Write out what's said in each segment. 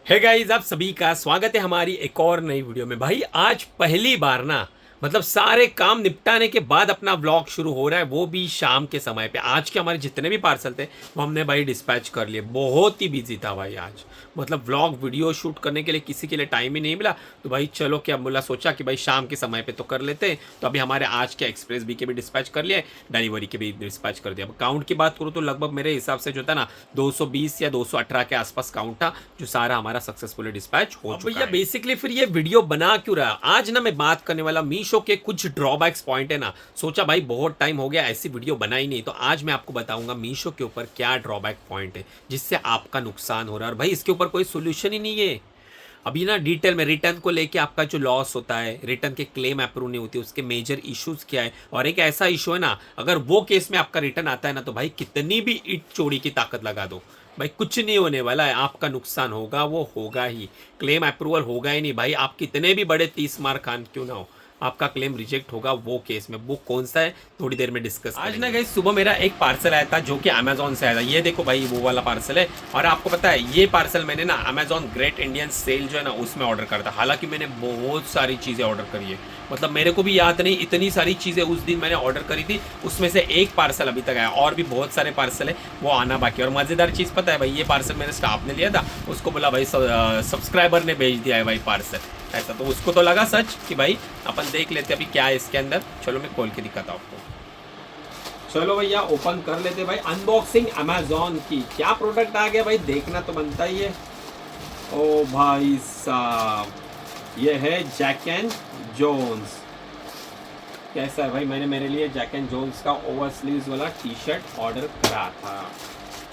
है गाइस, आप सभी का स्वागत है हमारी एक और नई वीडियो में। भाई आज पहली बार ना मतलब सारे काम निपटाने के बाद अपना व्लॉग शुरू हो रहा है, वो भी शाम के समय पे। आज के हमारे जितने भी पार्सल थे वो हमने भाई डिस्पैच कर लिए। बहुत ही बिजी था भाई आज, मतलब व्लॉग वीडियो शूट करने के लिए किसी के लिए टाइम ही नहीं मिला। तो भाई चलो क्या बोला, सोचा कि भाई शाम के समय पे तो कर लेते हैं। तो अभी हमारे आज के एक्सप्रेस बी के भी डिस्पैच कर लिए, डिलीवरी के भी डिस्पैच कर दिया। अब काउंट की बात करूँ तो लगभग मेरे हिसाब से जो था ना 220 या 218 के आसपास काउंट था, जो सारा हमारा सक्सेसफुली डिस्पैच हो चुका है। भैया बेसिकली फिर ये वीडियो बना क्यों रहा, आज ना मैं बात करने वाला मीशो के कुछ ड्रॉबैक्स पॉइंट है ना। सोचा भाई बहुत टाइम हो गया ऐसी वीडियो बनाई नहीं, तो आज मैं आपको बताऊंगा मीशो के ऊपर क्या ड्रॉबैक पॉइंट है जिससे आपका नुकसान हो रहा है, और भाई इसके ऊपर कोई सोल्यूशन ही नहीं है। अभी ना डिटेल में रिटर्न को लेके आपका जो लॉस होता है, रिटर्न के क्लेम अप्रूव नहीं होती, उसके मेजर इश्यूज क्या है। और एक ऐसा इशू है ना, अगर वो केस में आपका रिटर्न आता है ना, तो भाई कितनी भी ईट चोरी की ताकत लगा दो, भाई कुछ नहीं होने वाला है। आपका नुकसान होगा वो होगा ही, क्लेम अप्रूवल होगा ही नहीं। भाई आप कितने भी बड़े 30 मार खान क्यों ना हो, आपका क्लेम रिजेक्ट होगा वो केस में। वो कौन सा है थोड़ी देर में डिस्कस आज ना गाइस। सुबह मेरा एक पार्सल आया था जो कि अमेजोन से आया था। ये देखो भाई वो वाला पार्सल है। और आपको पता है ये पार्सल मैंने ना अमेजोन ग्रेट इंडियन सेल जो है ना उसमें ऑर्डर करा था। हालांकि मैंने बहुत सारी चीज़ें ऑर्डर करी है, मतलब मेरे को भी याद नहीं इतनी सारी चीज़ें उस दिन मैंने ऑर्डर करी थी। उसमें से एक पार्सल अभी तक आया, और भी बहुत सारे पार्सल है वो आना बाकी। और मज़ेदार चीज़ पता है भाई, ये पार्सल मेरे स्टाफ ने लिया था, उसको बोला भाई सब्सक्राइबर ने भेज दिया है भाई पार्सल ऐसा। तो उसको तो लगा सच कि भाई अपन देख लेते अभी क्या है इसके अंदर। चलो मैं खोल के दिखाता हूँ आपको। चलो भैया ओपन कर लेते भाई, अनबॉक्सिंग अमेजोन की। क्या प्रोडक्ट आ गया भाई, देखना तो बनता ही है। ओ भाई साहब, ये है जैक एंड जोन्स। कैसा है भाई, मैंने मेरे लिए जैक एंड जोन्स का ओवर स्लीव्स वाला टी शर्ट ऑर्डर करा था।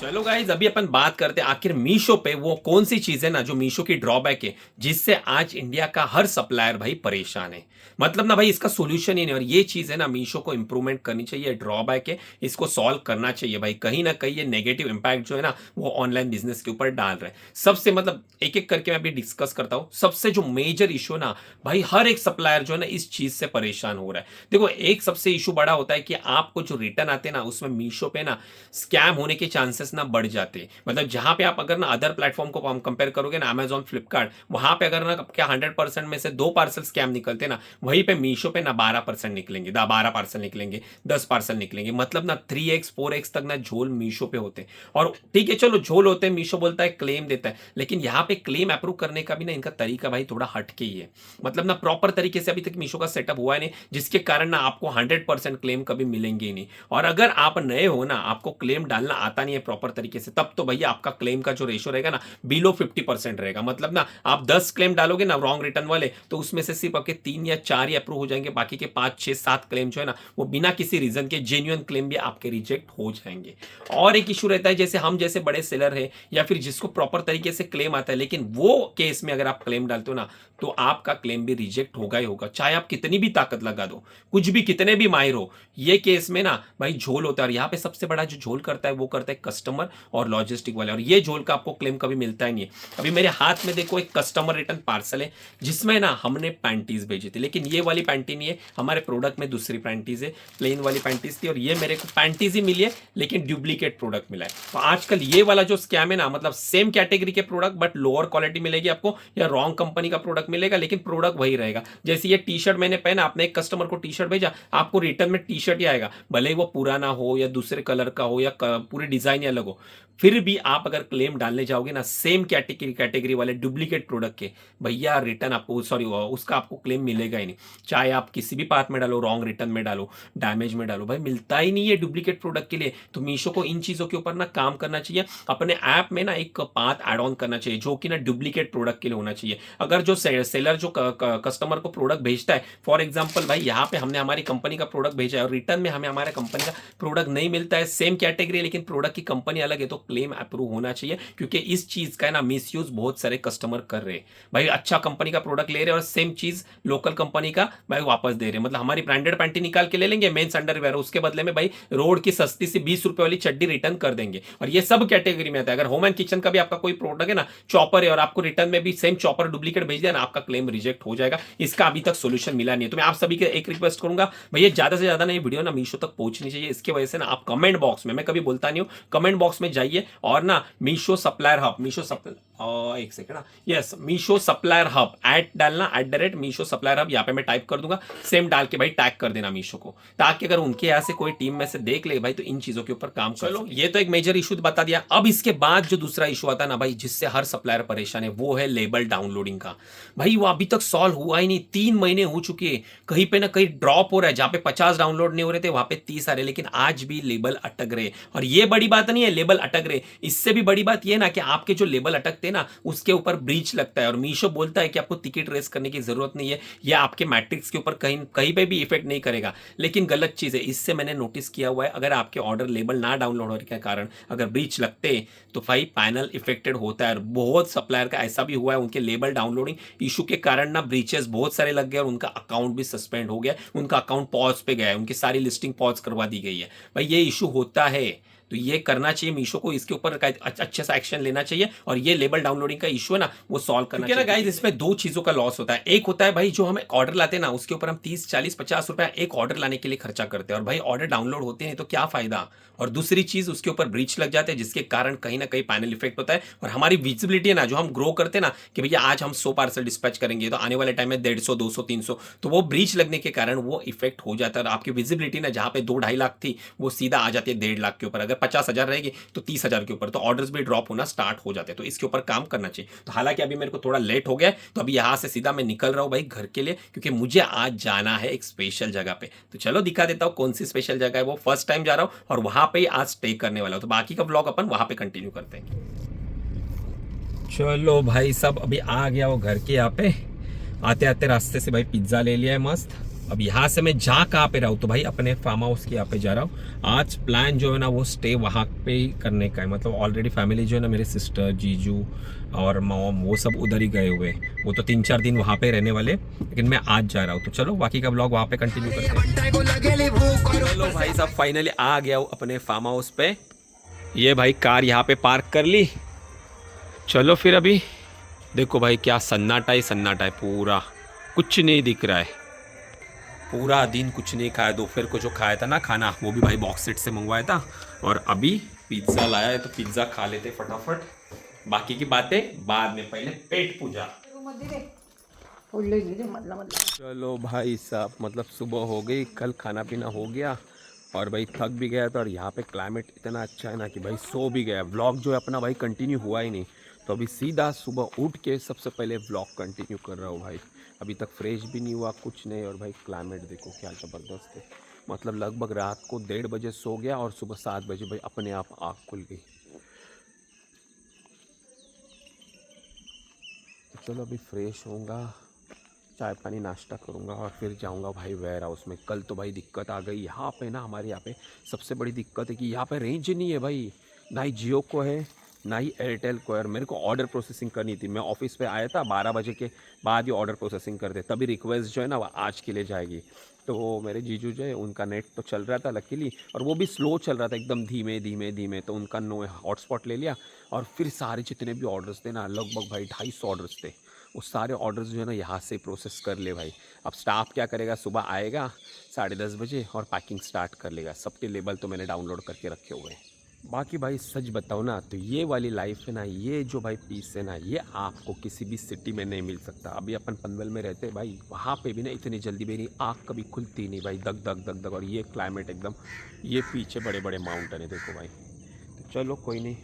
चलो गाइज अभी अपन बात करते हैं आखिर मीशो पे वो कौन सी चीज है ना जो मीशो की ड्रॉबैक है, जिससे आज इंडिया का हर सप्लायर भाई परेशान है। मतलब ना भाई इसका सोल्यूशन ही नहीं, और ये चीज है ना मीशो को इंप्रूवमेंट करनी चाहिए। ड्रॉबैक है, इसको सॉल्व करना चाहिए भाई। कहीं ना कहीं ये नेगेटिव इंपैक्ट जो है ना वो ऑनलाइन बिजनेस के ऊपर डाल रहे हैं। सबसे मतलब एक एक करके मैं अभी डिस्कस करता हूँ। सबसे जो मेजर इशू ना भाई, हर एक सप्लायर जो है ना इस चीज से परेशान हो रहा है। देखो एक सबसे इशू बड़ा होता है कि आपको जो रिटर्न आते हैं ना उसमें मीशो पे ना स्कैम होने के चांसेस ना बढ़ जाते हैं। मतलब जहां पे आप अगर ना अदर प्लेटफॉर्म को हम कंपेयर करोगे ना, अमेजॉन फ्लिपकार्ट, वहां पे अगर ना क्या 100% में से 2 पार्सल स्कैम निकलते ना, वहीं पे मीशो पे ना 12% निकलेंगे, 12 पार्सल निकलेंगे, 10 पार्सल निकलेंगे। मतलब ना 3x 4x तक ना झोल मीशो पे होते हैं। और ठीक है चलो झोल होते हैं, मीशो बोलता है क्लेम देता है, लेकिन यहाँ पे क्लेम अप्रूव करने का भी ना इनका तरीका भाई थोड़ा हटके ही है। मतलब ना प्रॉपर तरीके से अभी तक मीशो का सेटअप हुआ नहीं, जिसके कारण ना आपको 100% क्लेम कभी मिलेंगे ही नहीं। और अगर आप नए हो ना, आपको क्लेम डालना आता नहीं है प्रॉपर तरीके से, तब तो भैया आपका क्लेम का जो रेशो रहेगा ना बिलो 50% रहेगा। मतलब ना आप 10 क्लेम डालोगे ना रॉन्ग रिटर्न वाले, तो उसमें से सिर्फ आपके 3 या 4 ही अप्रूव हो जाएंगे, बाकी के 5 6 7 क्लेम जो है ना वो बिना किसी रीजन के जेन्युइन क्लेम भी आपके रिजेक्ट हो जाएंगे। और एक इशू रहता है, जैसे हम जैसे बड़े सेलर है या फिर जिसको प्रॉपर तरीके से क्लेम आता है, लेकिन वो केस में अगर आप क्लेम डालते हो ना तो आपका क्लेम भी रिजेक्ट होगा ही होगा, चाहे आप कितनी भी ताकत लगा दो, कुछ भी कितने भी माहिर हो। ये केस में ना भाई झोल होता है। और यहाँ पे सबसे बड़ा जो झोल करता है वो करता है कस्टमर और लॉजिस्टिक वाले, और ये झोल का आपको क्लेम कभी मिलता ही नहीं है। अभी मेरे हाथ में देखो एक कस्टमर रिटर्न पार्सल है, जिसमें ना हमने पैंटीज भेजी थी, लेकिन ये वाली पैंटी नहीं है, हमारे प्रोडक्ट में दूसरी पैंटीज है, प्लेन वाली पैंटीज थी। और ये मेरे को पैंटीज ही मिली है लेकिन डुप्लीकेट प्रोडक्ट मिला है। तो आजकल ये वाला जो स्कैम है ना, मतलब सेम कैटेगरी के प्रोडक्ट बट लोअर क्वालिटी मिलेगी आपको, या रॉन्ग कंपनी का प्रोडक्ट मिलेगा लेकिन प्रोडक्ट वही रहेगा। जैसे ये टी शर्ट मैंने पहना, आपने एक कस्टमर को टी शर्ट भेजा, आपको रिटर्न में टी शर्ट ही आएगा, भले ही वो पुराना हो या दूसरे कलर का हो या पूरी डिजाइन ही अलग हो। फिर भी आप अगर क्लेम डालने जाओगे ना सेम कैटेगरी वाले डुप्लीकेट प्रोडक्ट के, भैया रिटर्न आपको सॉरी उसका आपको क्लेम मिलेगा ही नहीं। चाहे आप किसी भी पार्ट में डालो, रॉन्ग रिटर्न में डालो, डैमेज में डालो, भाई मिलता ही नहीं है डुप्लीकेट प्रोडक्ट के लिए। तो मीशो को इन चीजों के ऊपर ना काम करना चाहिए। अपने ऐप में ना एक पाथ ऐड ऑन करना चाहिए जो कि ना डुप्लीकेट प्रोडक्ट के लिए होना चाहिए। अगर जो सेलर जो कस्टमर को प्रोडक्ट भेजता है, फॉर एग्जाम्पल भाई यहाँ पे हमने हमारी कंपनी का प्रोडक्ट भेजा है और रिटर्न में हमें हमारे कंपनी का प्रोडक्ट नहीं मिलता है, सेम कैटेगरी लेकिन प्रोडक्ट की कंपनी अलग है, तो क्लेम अप्रूव होना चाहिए। क्योंकि इस चीज का ना मिसयूज बहुत सारे कस्टमर कर रहे हैं। भाई अच्छा कंपनी का प्रोडक्ट ले रहे हैं और सेम चीज लोकल कंपनी का भाई वापस दे रहे हैं। मतलब हमारी ब्रांडेड पैंटी निकाल के ले लेंगे मेंस अंडरवेयर, उसके बदले में भाई रोड की सस्ती सी 20 रुपए वाली चड्डी रिटर्न कर देंगे। और ये सब कैटेगरी में आता है। अगर होम एंड किचन का भी आपका कोई प्रोडक्ट है ना, चॉपर है, और आपको रिटर्न में भी सेम चॉपर डुप्लीकेट भेज दिया ना, आपका क्लेम रिजेक्ट हो जाएगा। इसका अभी तक सोल्यूशन मिला नहीं है। तो मैं आप सभी के एक रिक्वेस्ट करूंगा, भैया ज्यादा से ज्यादा ना ये वीडियो ना मीशो तक पहुंचनी चाहिए। इसकी वजह से ना आप कमेंट बॉक्स में, मैं कभी बोलता नहीं हूं, कमेंट कमेंट बॉक्स में जाइए और ना मीशो सप्लायर हब, एक second, yes Meesho supplier hub add डालना, @मीशो सप्लायर हब, यहाँ पे मैं टाइप कर दूंगा, सेम डाल के भाई टैग कर देना मीशो को, ताकि अगर उनके यहाँ से कोई टीम में से देख ले भाई तो इन चीजों के ऊपर काम कर लो। ये तो एक मेजर इशू बता दिया। अब इसके बाद जो दूसरा इशू आता है ना भाई, जिससे हर सप्लायर परेशान है, वो है लेबल डाउनलोडिंग का। भाई वो अभी तक सॉल्व हुआ ही नहीं, 3 महीने हो चुके हैं, कहीं पे ना कहीं ड्रॉप हो रहा है, जहां पे 50 डाउनलोड नहीं हो रहे थे वहां पे 30 आ रहे, लेकिन आज भी लेबल अटक रहे। और ये बड़ी बात नहीं है लेबल अटक रहे, इससे भी बड़ी बात ये ना कि आपके जो लेबल अटकते ना उसके ऊपर ब्रीच लगता है, और मीशो बोलता है कि आपको टिकट रेस करने की जरूरत नहीं है, या आपके मैट्रिक्स के ऊपर कहीं कहीं पे भी इफेक्ट नहीं करेगा। लेकिन गलत चीज है, इससे मैंने नोटिस किया हुआ है, अगर आपके ऑर्डर लेबल ना डाउनलोड होने के कारण अगर ब्रीच लगते तो भाई पैनल इफेक्टेड होता है। बहुत सप्लायर का ऐसा भी हुआ है, उनके लेबल डाउनलोडिंग इशू के कारण ना ब्रीचेस बहुत सारे लग गए और उनका अकाउंट भी सस्पेंड हो गया, उनका अकाउंट पॉज पे गया है, उनकी सारी लिस्टिंग पॉज करवा दी गई है। भाई ये इशू होता है, तो ये करना चाहिए मीशो को, इसके ऊपर अच्छे सा एक्शन लेना चाहिए, और ये लेबल डाउनलोडिंग का इशू है ना वो सॉल्व करना चाहिए ना गाइस। इसमें 2 चीजों का लॉस होता है। एक होता है भाई जो हमें ऑर्डर लाते हैं ना उसके ऊपर हम 30 40 50 रुपया एक ऑर्डर लाने के लिए खर्चा करते हैं, और भाई ऑर्डर डाउनलोड होते हैं तो क्या फायदा। और दूसरी चीज उसके ऊपर ब्रीच लग जाते हैं, जिसके कारण कहीं ना कहीं पैनल इफेक्ट होता है, और हमारी विजिबिलिटी है ना, जो हम ग्रो करते हैं ना कि भैया आज हम 100 पार्सल डिस्पैच करेंगे तो आने वाले टाइम में 150 200 300, तो वो ब्रीच लगने के कारण वो इफेक्ट हो जाता है, और आपकी विजिबिलिटी ना जहां पे 2-2.5 लाख थी वो सीधा आ जाती है 1.5 लाख के ऊपर। अगर 50,000 रहेगी तो 30,000 के ऊपर, तो ऑर्डर्स भी ड्रॉप होना स्टार्ट हो जाते हैं। तो इसके ऊपर काम करना चाहिए। तो हालांकि अभी मेरे को थोड़ा लेट हो गया, तो अभी यहां से सीधा मैं निकल रहा हूं भाई घर के लिए, क्योंकि मुझे आज जाना है एक स्पेशल जगह पे। तो चलो दिखा देता हूं कौन सी स्पेशल जगह है वो। फर्स्ट टाइम जा रहा हूं और वहां पे आज स्टे करने वाला हूं, तो बाकी का व्लॉग अपन वहां पे कंटिन्यू करते हैं। चलो भाई सब अभी आ गया वो घर के यहाँ पे। आते आते रास्ते से भाई पिज्जा ले लिया है मस्त। अब यहाँ से मैं जा कहाँ पे रहा हूँ, तो भाई अपने फार्म हाउस के यहाँ पे जा रहा हूँ। आज प्लान जो है ना वो स्टे वहाँ पे ही करने का है, मतलब ऑलरेडी फैमिली जो है ना, मेरे सिस्टर जीजू और मॉम वो सब उधर ही गए हुए, वो तो 3-4 दिन वहाँ पे रहने वाले, लेकिन मैं आज जा रहा हूँ। तो चलो बाकी का ब्लॉग वहाँ पे कंटिन्यू करते हैं। चलो भाई साहब फाइनली आ गया हूँ अपने फार्म हाउस पे। ये भाई कार यहाँ पे पार्क कर ली। चलो फिर अभी देखो भाई क्या सन्नाटा ही सन्नाटा है, पूरा कुछ नहीं दिख रहा है। पूरा दिन कुछ नहीं खाया, दोपहर को जो खाया था ना खाना वो भी भाई बॉक्स सेट से मंगवाया था, और अभी पिज्ज़ा लाया है तो पिज्ज़ा खा लेते फटाफट, बाकी की बातें बाद में, पहले पेट पूजा। चलो भाई साहब मतलब सुबह हो गई, कल खाना पीना हो गया और भाई थक भी गया था, और यहाँ पे क्लाइमेट इतना अच्छा है ना कि भाई सो भी गया। व्लॉग जो है अपना भाई कंटिन्यू हुआ ही नहीं, तो अभी सीधा सुबह उठ के सबसे पहले व्लॉग कंटिन्यू कर रहा हूँ भाई। अभी तक फ्रेश भी नहीं हुआ कुछ नहीं, और भाई क्लाइमेट देखो क्या ज़बरदस्त है। मतलब लगभग रात को 1:30 बजे सो गया और सुबह 7 बजे भाई अपने आप आँख खुल गई। तो चलो अभी फ्रेश होऊंगा, चाय पानी नाश्ता करूंगा और फिर जाऊंगा भाई वेयर हाउस में। कल तो भाई दिक्कत आ गई यहाँ पे ना, हमारे यहाँ पे सबसे बड़ी दिक्कत है कि यहाँ पे रेंज नहीं है भाई, ना ही जियो को है ना ही एयरटेल को है। और मेरे को ऑर्डर प्रोसेसिंग करनी थी, मैं ऑफिस पे आया था 12 बजे के बाद ही ऑर्डर प्रोसेसिंग कर दे, तभी रिक्वेस्ट जो है ना वो आज के लिए जाएगी। तो वो मेरे जीजू जो है उनका नेट तो चल रहा था लकीली, और वो भी स्लो चल रहा था एकदम धीमे धीमे धीमे, तो उनका नो हॉटस्पॉट ले लिया और फिर सारे जितने भी ऑर्डर्स थे ना, लगभग भाई 250 ऑर्डर्स थे, वो सारे ऑर्डर्स जो है ना यहाँ से प्रोसेस कर ले भाई। अब स्टाफ क्या करेगा, सुबह आएगा 10:30 बजे और पैकिंग स्टार्ट कर लेगा। सबके लेबल तो मैंने डाउनलोड करके रखे हुए हैं। बाकी भाई सच बताओ ना तो ये वाली लाइफ है ना, ये जो भाई पीस है ना, ये आपको किसी भी सिटी में नहीं मिल सकता। अभी अपन पनवेल में रहते हैं भाई, वहाँ पे भी ना इतनी जल्दी मेरी आँख कभी खुलती नहीं भाई, दग दग दग दग। और ये क्लाइमेट एकदम, ये पीछे बड़े बड़े माउंटेन है देखो भाई। तो चलो कोई नहीं,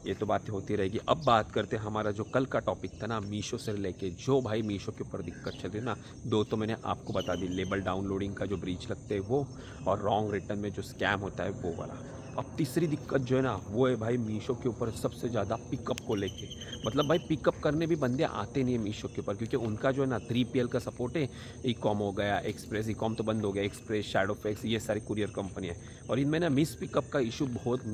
ये तो बातें होती रहेगी। अब बात करते हैं हमारा जो कल का टॉपिक था ना मीशो से लेके, जो भाई मीशो के ऊपर दिक्कत चल रही है ना, 2 तो मैंने आपको बता दी, लेबल डाउनलोडिंग का जो ब्रीच लगते हैं वो, और रॉन्ग रिटर्न में जो स्कैम होता है वो वाला। अब तीसरी दिक्कत जो है ना वो है भाई मीशो के ऊपर सबसे ज़्यादा पिकअप को लेके। मतलब भाई पिकअप करने भी बंदे आते नहीं है मीशो के ऊपर, क्योंकि उनका जो है ना 3PL का सपोर्ट है। ई कॉम हो गया, एक्सप्रेस, ई कॉम तो बंद हो गया, एक्सप्रेस, शैडोफैक्स, ये सारी कुरियर कंपनी है, और इनमें ना मिस पिकअप का इशू बहुत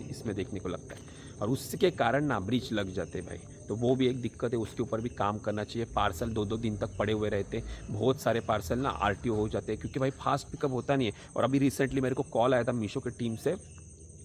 इसमें देखने को लगता है, और उसके कारण ना ब्रीच लग जाते भाई। तो वो भी एक दिक्कत है, उसके ऊपर भी काम करना चाहिए। पार्सल 2-2 दिन तक पड़े हुए रहते, बहुत सारे पार्सल ना RTO हो जाते हैं, क्योंकि भाई फास्ट पिकअप होता नहीं है। और अभी रिसेंटली मेरे को कॉल आया था मीशो की टीम से,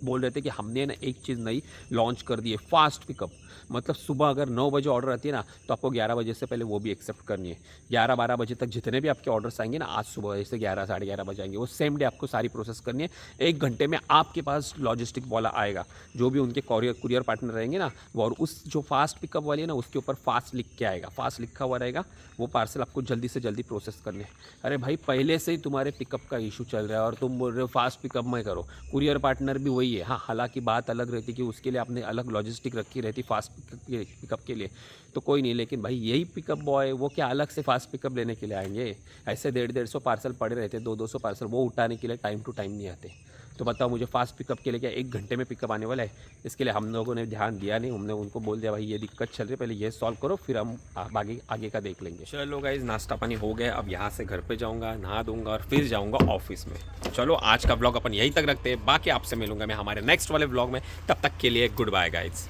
बोल रहे थे कि हमने ना एक चीज़ नई लॉन्च कर दी है, फास्ट पिकअप। मतलब सुबह अगर 9 बजे ऑर्डर आती है ना, तो आपको 11 बजे से पहले वो भी एक्सेप्ट करनी है। 11-12 बजे तक जितने भी आपके ऑर्डर्स आएंगे ना, आज सुबह से 11 साढ़े 11 बजे आएंगे, वो सेम डे आपको सारी प्रोसेस करनी है। 1 घंटे में आपके पास लॉजिस्टिक वाला आएगा, जो भी उनके कुरियर पार्टनर रहेंगे ना वो, और उस जो फास्ट पिकअप वाली है ना उसके ऊपर फास्ट लिख के आएगा, फास्ट लिखा हुआ रहेगा। वो पार्सल आपको जल्दी से जल्दी प्रोसेस करने। अरे भाई, पहले से ही तुम्हारे पिकअप का इशू चल रहा है और तुम बोल रहे हो फास्ट पिकअप में करो। कुरियर पार्टनर भी वही है। हाँ, हालांकि बात अलग रहती कि उसके लिए आपने अलग लॉजिस्टिक रखी रहती फास्ट पिकअप के लिए, तो कोई नहीं। लेकिन भाई यही पिकअप बॉय वो क्या अलग से फास्ट पिकअप लेने के लिए आएंगे? ऐसे 150-150 पार्सल पड़े रहते, 200-200 पार्सल, वो उठाने के लिए टाइम टू टाइम नहीं आते। तो बताओ मुझे, फास्ट पिकअप के लिए क्या 1 घंटे में पिकअप आने वाला है? इसके लिए हम लोगों ने ध्यान दिया नहीं। हमने उनको बोल दिया भाई ये दिक्कत चल रही है, पहले ये सॉल्व करो, फिर हम आगे का देख लेंगे। चलो गाइस, नाश्ता पानी हो गया। अब यहाँ से घर पे जाऊँगा, नहा दूंगा और फिर जाऊँगा ऑफिस में। चलो आज का ब्लॉग अपन यहीं तक रखते हैं, बाकी आपसे मिलूंगा मैं हमारे नेक्स्ट वाले ब्लॉग में। तब तक के लिए गुड बाय गाइस।